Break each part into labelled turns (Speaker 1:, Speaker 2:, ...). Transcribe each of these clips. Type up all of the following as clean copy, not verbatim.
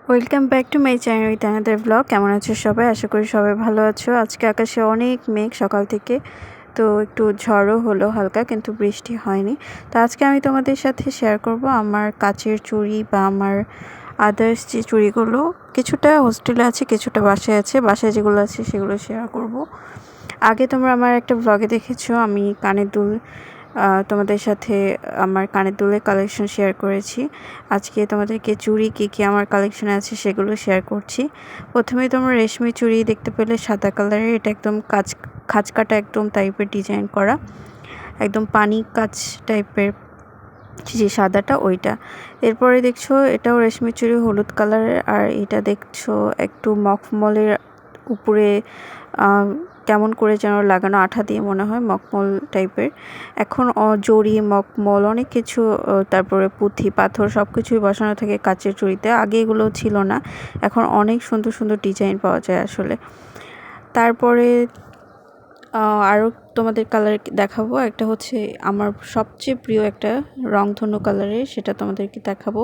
Speaker 1: Welcome back to my channel with another blog. কেমন আছো সবাই? আশা করি সবাই ভালো আছো। আজকে আকাশে অনেক মেঘ সকাল থেকে, তো একটু ঝড়ও হলো হালকা, কিন্তু বৃষ্টি হয়নি। তো আজকে আমি তোমাদের সাথে শেয়ার করব আমার কাচের চুড়ি বা আমার আদার্স যে চুড়িগুলো, কিছুটা হোস্টেলে আছে, কিছুটা বাসায় আছে। বাসায় যেগুলো আছে সেগুলো শেয়ার করব। আগে তোমরা আমার একটা ব্লগে দেখেছো আমি কানের দুল তোমাদের সাথে আমার কানের দুলের কালেকশন শেয়ার করেছি। আজকে তোমাদেরকে চুড়ি কী আমার কালেকশনে আছে সেগুলো শেয়ার করছি। প্রথমেই তোমরা রেশমি চুড়ি দেখতে পেলে, সাদা কালারের। এটা একদম খাঁজ কাটা একদম টাইপের ডিজাইন করা, একদম পানি কাঁচ টাইপের, যে সাদাটা ওইটা। এরপরে দেখছো এটাও রেশমি চুড়ি, হলুদ কালারের। আর এটা দেখছো একটু মখমলের উপরে কেমন করে যেন লাগানো, আঠা দিয়ে মনে হয়, মখমল টাইপের। এখন জড়ি, মখমল অনেক কিছু, তারপরে পুঁথি পাথর সব কিছুই বসানো থাকে কাচের চুড়িতে। আগে এগুলো ছিল না, এখন অনেক সুন্দর সুন্দর ডিজাইন পাওয়া যায় আসলে। তারপরে আরও তোমাদের কালার দেখাবো। একটা হচ্ছে আমার সবচেয়ে প্রিয় একটা রংধনু কালারের, সেটা তোমাদেরকে দেখাবো।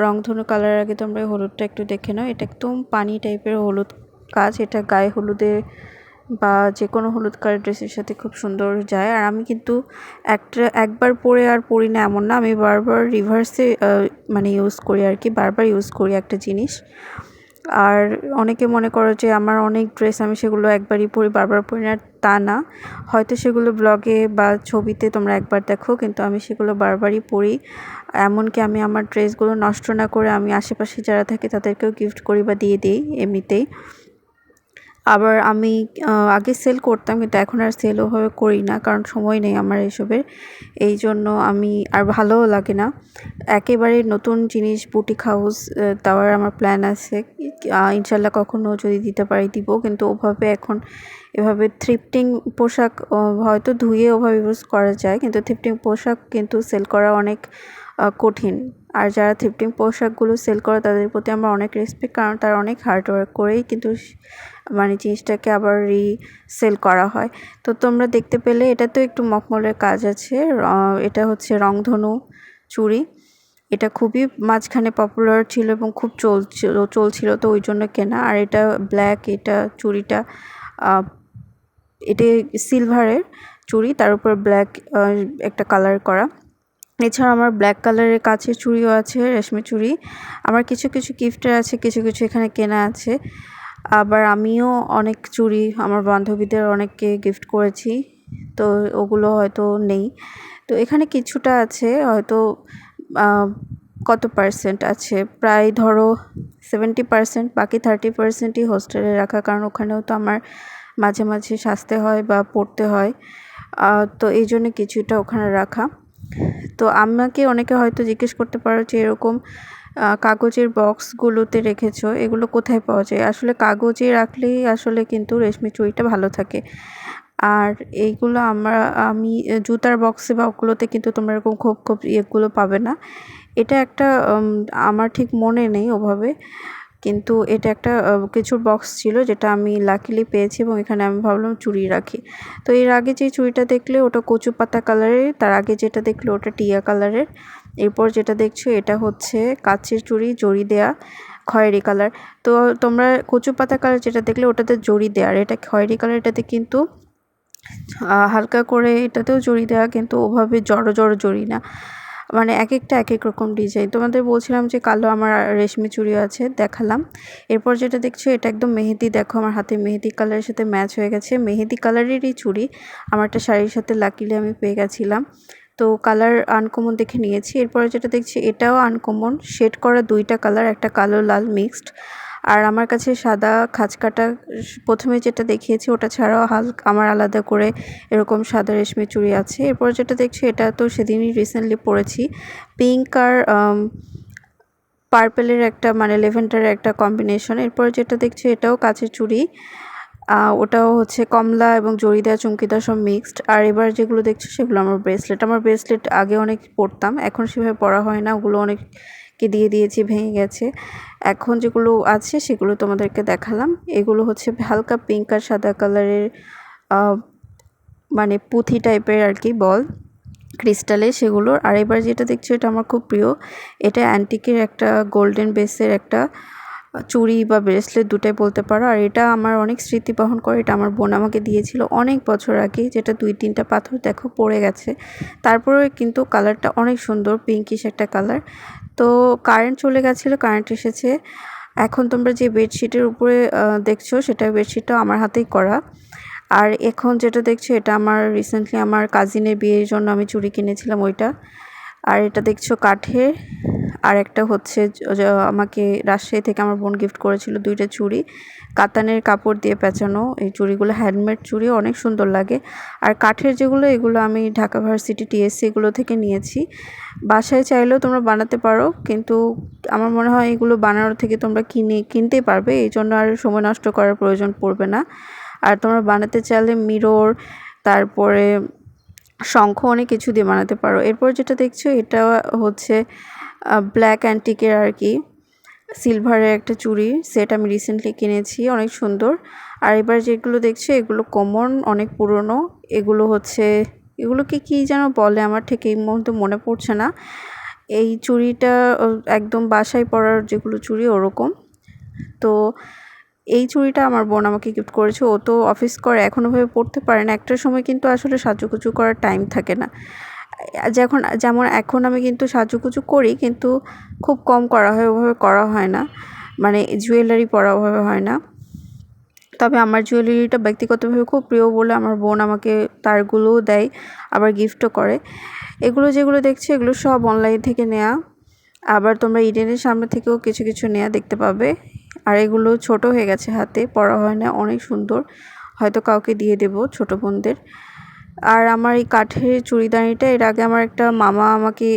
Speaker 1: রংধনু কালারের আগে তোমরা হলুদটা একটু দেখে নাও। এটা একদম পানি টাইপের হলুদ কাজ। এটা গায়ে হলুদে বা যে কোনো হলুদ কালার ড্রেসের সাথে খুব সুন্দর যায়। আর আমি কিন্তু একবার পরে আর পরি না এমন না, আমি বারবার রিভার্সে মানে ইউজ করি আর কি, বারবার ইউজ করি একটা জিনিস। আর অনেকে মনে করো যে আমার অনেক ড্রেস আমি সেগুলো একবারই পরি, বারবার পরি না, তা না। হয়তো সেগুলো ব্লগে বা ছবিতে তোমরা একবার দেখো, কিন্তু আমি সেগুলো বারবারই পরি। এমনকি আমি আমার ড্রেসগুলো নষ্ট না করে আমি আশেপাশে যারা থাকে তাদেরকেও গিফট করি বা দিয়ে দিই এমনিতেই। আবার আমি আগে সেল করতাম, কিন্তু এখন আর সেল ওভাবে করি না, কারণ সময় নেই আমার এসবের। এই জন্য আমি আর ভালোও লাগে না। একেবারে নতুন জিনিস বুটিক হাউস দেওয়ার আমার প্ল্যান আছে, ইনশাল্লাহ কখনো যদি দিতে পারি দিব। কিন্তু ওভাবে এখন এভাবে থ্রিফটিং পোশাক হয়তো ধুয়ে ওভাবে ইউজ করা যায়, কিন্তু থ্রিফটিং পোশাক কিন্তু সেল করা অনেক কঠিন। আর যারা থ্রিফটিং পোশাকগুলো সেল করে তাদের প্রতি আমার অনেক রেসপেক্ট, কারণ তারা অনেক হার্ডওয়ার্ক করেই কিন্তু মানে জিনিসটাকে আবার রিসেল করা হয়। তো তোমরা দেখতে পেলে এটা তো একটু মখমলের কাজ আছে। এটা হচ্ছে রংধনু চুড়ি। এটা খুবই মাঝখানে পপুলার ছিল এবং খুব চলছিল, তো ওই জন্য কেনা। আর এটা ব্ল্যাক, এটা চুড়িটা এটা সিলভারের চুড়ি, তার উপর ব্ল্যাক একটা কালার করা। এছাড়া আমার ব্ল্যাক কালারের কাচের চুড়িও আছে, রেশমি চুড়ি। আমার কিছু কিছু গিফটের আছে, কিছু কিছু এখানে কেনা আছে। আবার আমিও অনেক চুড়ি আমার বান্ধবীদের অনেককে গিফট করেছি, তো ওগুলো হয়তো নেই। তো এখানে কিছুটা আছে, হয়তো কত পার্সেন্ট আছে, প্রায় ধরো 70%, বাকি 30%ই হোস্টেলে রাখা, কারণ ওখানেও তো আমার মাঝে মাঝে সাজতে হয় বা পড়তে হয়। তো এই জন্য কিছুটা ওখানে রাখা। তো আমাকে অনেকে হয়তো জিজ্ঞেস করতে পারো যে এরকম কাগজের বক্সগুলোতে রেখেছো, এগুলো কোথায় পাওয়া যায়? আসলে কাগজে রাখলেই আসলে কিন্তু রেশমি চুড়িটা ভালো থাকে। আর এইগুলো আমি জুতার বক্সে বা ওগুলোতে কিন্তু তোমরা এরকম খোপ ইয়েগুলো পাবে না। এটা একটা আমার ঠিক মনে নেই ওভাবে, কিন্তু এটা একটা কিছুর বক্স ছিল যেটা আমি লাকিলি পেয়েছি, এবং এখানে আমি ভাবলাম চুড়ি রাখি। তো এর আগে যে চুড়িটা দেখলে ওটা কচু পাতা কালারের, তার আগে যেটা দেখলে ওটা টিয়া কালারের। এরপর যেটা দেখছো এটা হচ্ছে কাচের চুড়ি, জড়ি দেয়া, খয়েরি কালার। তো তোমরা কচু পাতা কালার যেটা দেখলে ওটাতে জড়ি দেয়া, আর এটা খয়েরি কালার, এটাতে কিন্তু হালকা করে এটাতেও জড়ি দেওয়া, কিন্তু ওভাবে জড়ো জড়ো জড়ি না, মানে এক একটা এক এক রকম ডিজাইন। তোমাদের বলছিলাম যে কালো আমার রেশমি চুড়ি আছে, দেখালাম। এরপর যেটা দেখছো এটা একদম মেহেদি, দেখো আমার হাতে মেহেদি কালারের সাথে ম্যাচ হয়ে গেছে। মেহেদি কালারেরই চুড়ি আমার একটা শাড়ির সাথে লাকিলি আমি পেয়ে গেছিলাম, তো কালার আনকমন দেখে নিয়েছি। এরপরে যেটা দেখছি এটাও আনকমন, শেড করা দুইটা কালার, একটা কালো লাল মিক্সড। আর আমার কাছে সাদা খাঁজ কাটা প্রথমে যেটা দেখিয়েছি ওটা ছাড়াও আমার আলাদা করে এরকম সাদা রেশমি চুড়ি আছে। এরপর যেটা দেখছি এটা তো সেদিনই রিসেন্টলি পরেছি, পিঙ্ক আর পার্পেলের একটা, মানে লেভেন্ডারের একটা কম্বিনেশন। এরপর যেটা দেখছি এটাও কাচের চুড়ি, ওটাও হচ্ছে কমলা এবং জড়িদার চুমকিদার সব মিক্সড। আর এবার যেগুলো দেখছো সেগুলো আমার ব্রেসলেট আগে অনেক পরতাম, এখন সেভাবে পরা হয় না, ওগুলো অনেককে দিয়ে দিয়েছি, ভেঙে গেছে। এখন যেগুলো আছে সেগুলো তোমাদেরকে দেখালাম। এগুলো হচ্ছে হালকা পিঙ্ক আর সাদা কালারের, মানে পুঁথি টাইপের আর কি বল। ক্রিস্টালে সেগুলোর। আর এবার যেটা দেখছো এটা আমার খুব প্রিয়, এটা অ্যান্টিকের একটা গোল্ডেন বেসের একটা চুড়ি বা ব্রেসলেট দুটাই বলতে পারো। আর এটা আমার অনেক স্মৃতি বহন করে, এটা আমার বোন আমাকে দিয়েছিল অনেক বছর আগে, যেটা 2-3টা পাথর দেখো পড়ে গেছে, তারপরে কিন্তু কালারটা অনেক সুন্দর, পিঙ্কিশ একটা কালার। তো কারেন্ট চলে গেছিলো, কারেন্ট এসেছে। এখন তোমরা যে বেডশিটের উপরে দেখছো সেটা বেডশিটটা আমার হাতেই করা। আর এখন যেটা দেখছো এটা আমার রিসেন্টলি আমার কাজিনের বিয়ের জন্য আমি চুড়ি কিনেছিলাম ওইটা। আর এটা দেখছো কাঠের। আর একটা হচ্ছে আমাকে রাজশাহী থেকে আমার বোন গিফট করেছিল 2টা চুড়ি, কাতানের কাপড় দিয়ে পেঁচানো। এই চুড়িগুলো হ্যান্ডমেড চুড়ি, অনেক সুন্দর লাগে। আর কাঠের যেগুলো, এগুলো আমি ঢাকা ভার্সিটি টিএসসি এগুলো থেকে নিয়েছি। বাসায় চাইলেও তোমরা বানাতে পারো, কিন্তু আমার মনে হয় এগুলো বানানোর থেকে তোমরা কিনতেই পারবে, এই জন্য আর সময় নষ্ট করার প্রয়োজন পড়বে না। আর তোমরা বানাতে চাইলে মিরর, তারপরে শঙ্খ, অনেক কিছু দিয়ে বানাতে পারো। এরপর যেটা দেখছো এটা হচ্ছে ব্ল্যাক অ্যান্টিকের আর কি সিলভারের একটা চুড়ি সেট, আমি রিসেন্টলি কিনেছি, অনেক সুন্দর। আর এবার যেগুলো দেখছো এগুলো কমন, অনেক পুরনো। এগুলো হচ্ছে, এগুলোকে কি যেন বলে আমার ঠিক এই মুহূর্তে মনে পড়ছে না। এই চুড়িটা একদম বাসায় পরার যেগুলো চুড়ি ওরকম। তো এই চুড়িটা আমার বোন আমাকে গিফট করেছে, ও তো অফিস করে, এখনও ভাবে পড়তে পারে না, একটার সময় কিন্তু আসলে সাজুগুজু করার টাইম থাকে না। যেমন এখন আমি কিন্তু সাজুগুজু করি, কিন্তু খুব কম করা হয়, ওভাবে করা হয় না, মানে জুয়েলারি পরা ওভাবে হয় না। তবে আমার জুয়েলারিটা ব্যক্তিগতভাবে খুব প্রিয় বলে আমার বোন আমাকে তারগুলোও দেয়, আবার গিফটও করে। এগুলো যেগুলো দেখছি এগুলো সব অনলাইন থেকে নেওয়া, আবার তোমরা ইডেনের সামনে থেকেও কিছু কিছু নেওয়া দেখতে পাবে। আর এগুলো ছোট হয়ে গেছে, হাতে পরা হয় না, অনেক সুন্দর, হয়তো কাউকে দিয়ে দেব ছোট বোনদের। আর আমার এই কাঠের চুড়িদানিটা এর আগে আমার একটা মামা আমাকে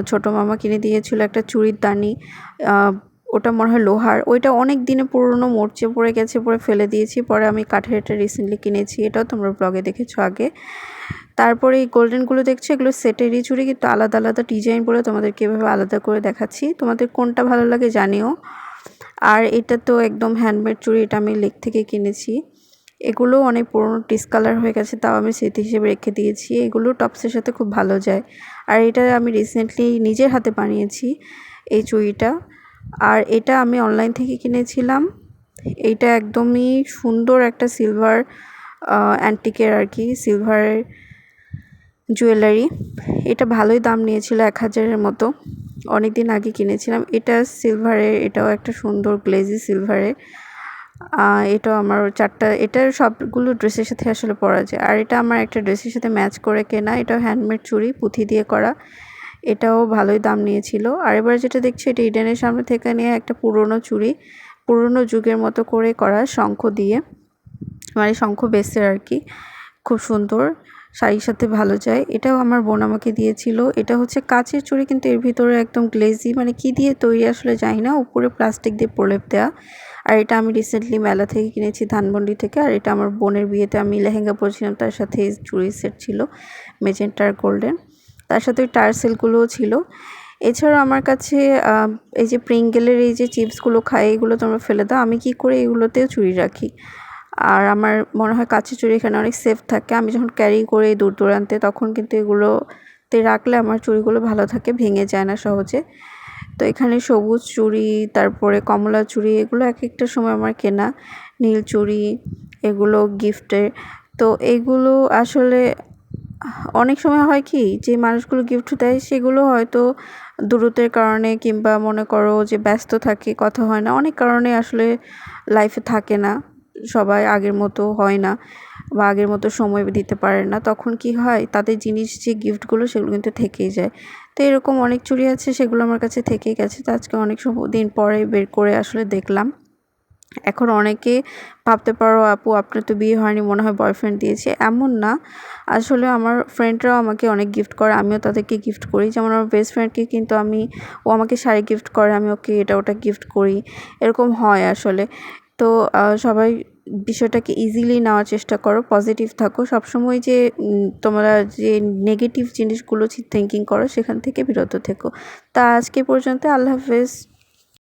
Speaker 1: ছোট মামা কিনে দিয়েছিল একটা চুড়ির দানি, ওটা মনে হয় লোহার, ওইটা অনেক দিনে পুরনো, মরচে পড়ে গেছে, পরে ফেলে দিয়েছি, পরে আমি কাঠের এটা রিসেন্টলি কিনেছি, এটাও তোমরা ব্লগে দেখেছো আগে। তারপরে এই গোল্ডেনগুলো দেখছো এগুলো সেটেরই চুড়ি, কিন্তু আলাদা আলাদা ডিজাইন বলে তোমাদেরকে এভাবে আলাদা করে দেখাচ্ছি, তোমাদের কোনটা ভালো লাগে জানিও। আর এটা তো একদম হ্যান্ডমেড চুড়ি, এটা আমি লেক থেকে কিনেছি। এগুলো অনেক পুরনো ডিসকালার হয়ে গেছে, তাও আমি স্মৃতি হিসেবে রেখে দিয়েছি, এগুলো টপসের সাথে খুব ভালো যায়। আর এটা আমি রিসেন্টলি নিজের হাতে বানিয়েছি এই চুড়িটা। আর এটা আমি অনলাইন থেকে কিনেছিলাম। এইটা একদমই সুন্দর একটা সিলভার অ্যান্টিকের আর কি, সিলভারের জুয়েলারি। এটা ভালোই দাম নিয়েছিল, 1000-এর মতো, অনেক দিন আগে কিনেছিলাম। এটা সিলভারের, এটাও একটা সুন্দর গ্লেজি সিলভারের। এটাও আমার 4টা, এটার সবগুলো ড্রেসের সাথে আসলে পরা যায়। আর এটা আমার একটা ড্রেসের সাথে ম্যাচ করে কেনা, এটাও হ্যান্ডমেড চুড়ি, পুঁথি দিয়ে করা, এটাও ভালোই দাম নিয়েছিল। আর এবার যেটা দেখছি এটা ইডেনের সামনে থেকে নিয়ে একটা পুরনো চুড়ি, পুরনো যুগের মতো করে করা, শঙ্খ দিয়ে, মানে শঙ্খ বেসের আর কি, খুব সুন্দর, শাড়ির সাথে ভালো যায়। এটাও আমার বোন আমাকে দিয়েছিল। এটা হচ্ছে কাচের চুড়ি, কিন্তু এর ভিতরে একদম গ্লেজি, মানে কি দিয়ে তৈরি আসলে জানি না, উপরে প্লাস্টিক দিয়ে প্রলেপ দেওয়া। আর এটা আমি রিসেন্টলি মেলা থেকে কিনেছি, ধানমন্ডি থেকে। আর এটা আমার বোনের বিয়েতে আমি লেহেঙ্গা পরেছিলাম, তার সাথে চুড়ি সেট ছিল মেজেন্টার গোল্ডেন, তার সাথে ওই টার্সেলগুলোও ছিল। এছাড়াও আমার কাছে এই যে প্রিঙ্গেলের এই যে চিপসগুলো খাই, এগুলো তোমরা ফেলে দাও, আমি কি করে এগুলোতেও চুড়ি রাখি। আর আমার মনে হয় কাচের চুড়ি এখানে অনেক সেফ থাকে, আমি যখন ক্যারি করে দূর দূরান্তে তখন কিন্তু এগুলোতে রাখলে আমার চুড়িগুলো ভালো থাকে, ভেঙে যায় না সহজে। তো এখানে সবুজ চুড়ি, তারপরে কমলা চুড়ি, এগুলো এক একটা সময় আমার কেনা, নীল চুড়ি, এগুলো গিফটের। তো এগুলো আসলে অনেক সময় হয় কি, যে মানুষগুলো গিফট দেয় সেগুলো হয়তো দূরত্বের কারণে, কিংবা মনে করো যে ব্যস্ত থাকে, কথা হয় না, অনেক কারণে আসলে লাইফে থাকে না, সবাই আগের মতো হয় না, বা আগের মতো সময় দিতে পারে না, তখন কি হয় তাদের জিনিস যে গিফটগুলো সেগুলো কিন্তু থেকেই যায়। তো এরকম অনেক চুড়ি আছে, সেগুলো আমার কাছে থেকেই গেছে। তো আজকে অনেক দিন পরে বের করে আসলে দেখলাম। এখন অনেকে ভাবতে পারো আপু আপনার তো বিয়ে হয়নি, মনে হয় বয়ফ্রেন্ড দিয়েছে, এমন না। আসলে আমার ফ্রেন্ডরাও আমাকে অনেক গিফট করে, আমিও তাদেরকে গিফট করি। যেমন আমার বেস্ট ফ্রেন্ডকে কিন্তু ও আমাকে শাড়ি গিফট করে, আমি ওকে এটা ওটা গিফট করি, এরকম হয় আসলে। তো সবাই বিষয়টাকে ইজিলি নেওয়ার চেষ্টা করো, পজিটিভ থাকো সবসময়, যে তোমরা যে নেগেটিভ জিনিসগুলো থিঙ্কিং করো সেখান থেকে বিরত থেকো। তা আজকে পর্যন্ত, আল্লাহ হাফেজ।